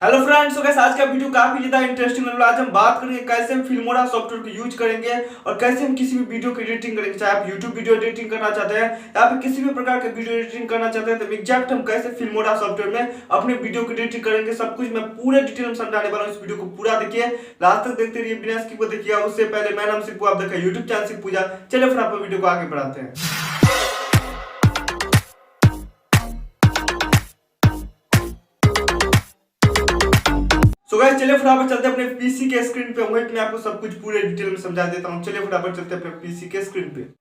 Hello friends, तो कैसे आज का वीडियो काफी ज्यादा इंटरेस्टिंग होने वाला। आज हम बात करेंगे कैसे हम फिल्मोरा सॉफ्टवेयर को यूज करेंगे और कैसे हम किसी भी वीडियो की एडिटिंग करेंगे। चाहे आप यूट्यूब वीडियो एडिटिंग करना चाहते हैं या फिर किसी भी प्रकार के वीडियो एडिटिंग करना चाहते हैं, तो एग्जैक्ट हम कैसे फिल्मोरा सॉफ्टवेयर में अपने वीडियो की एडिटिंग करेंगे, सब कुछ मैं पूरे डिटेल में समझाने वाला हूँ। इस वीडियो को पूरा देखिए, लास्ट तक देखते रहिए, बिना स्किप को देखिए। उससे पहले मेरा नाम सिप्पू, आप देखिए यूट्यूब चैनल सिप्पू। चलिए फिर आप वीडियो को आगे बढ़ाते हैं। सो गाइस, चलिए फटाफट चलते हैं अपने पीसी के स्क्रीन पे। वहीं मैं आपको सब कुछ पूरे डिटेल में समझा देता हूँ। चलिए फटाफट चलते हैं अपने पीसी के स्क्रीन पे।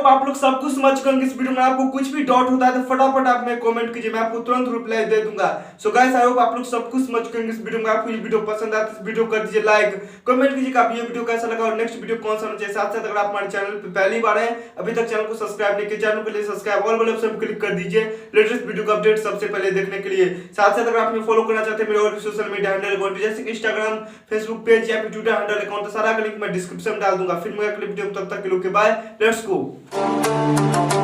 आप लोग सब कुछ समझ चुके हैं। इस वीडियो में आपको कुछ भी डाउट होता है तो फटाफट आप में कमेंट कीजिए, मैं आपको तुरंत रिप्लाई दे दूंगा। सो गाइस, आई होप आप लोग सब कुछ समझ चुके हैं इस वीडियो में। आपको ये वीडियो पसंद आया तो इस वीडियो कर दीजिए लाइक, कमेंट कीजिए कि आप ये वीडियो कैसा लगा और नेक्स्ट वीडियो कौन सा होना चाहिए। साथ साथ अगर आप हमारे चैनल पे पहली बार हैं, अभी तक चैनल को सब्सक्राइब नहीं किया, चैनल के लिए सब्सक्राइब ऑल वाले ऑप्शन पर क्लिक कर दीजिए लेटेस्ट वीडियो का अपडेट सबसे पहले देखने के लिए। साथ साथ अगर आप फॉलो करना चाहते हैं मेरे और भी सोशल मीडिया हैंडल अकाउंट जैसे कि इंस्टाग्राम, फेसबुक पेज या फिर ट्विटर हैंडल अकाउंट, तो सारा का लिंक मैं डिस्क्रिप्शन में डाल दूंगा। फिर मैं अगले वीडियो में, तब तक के लिए बाय, लेट्स गो।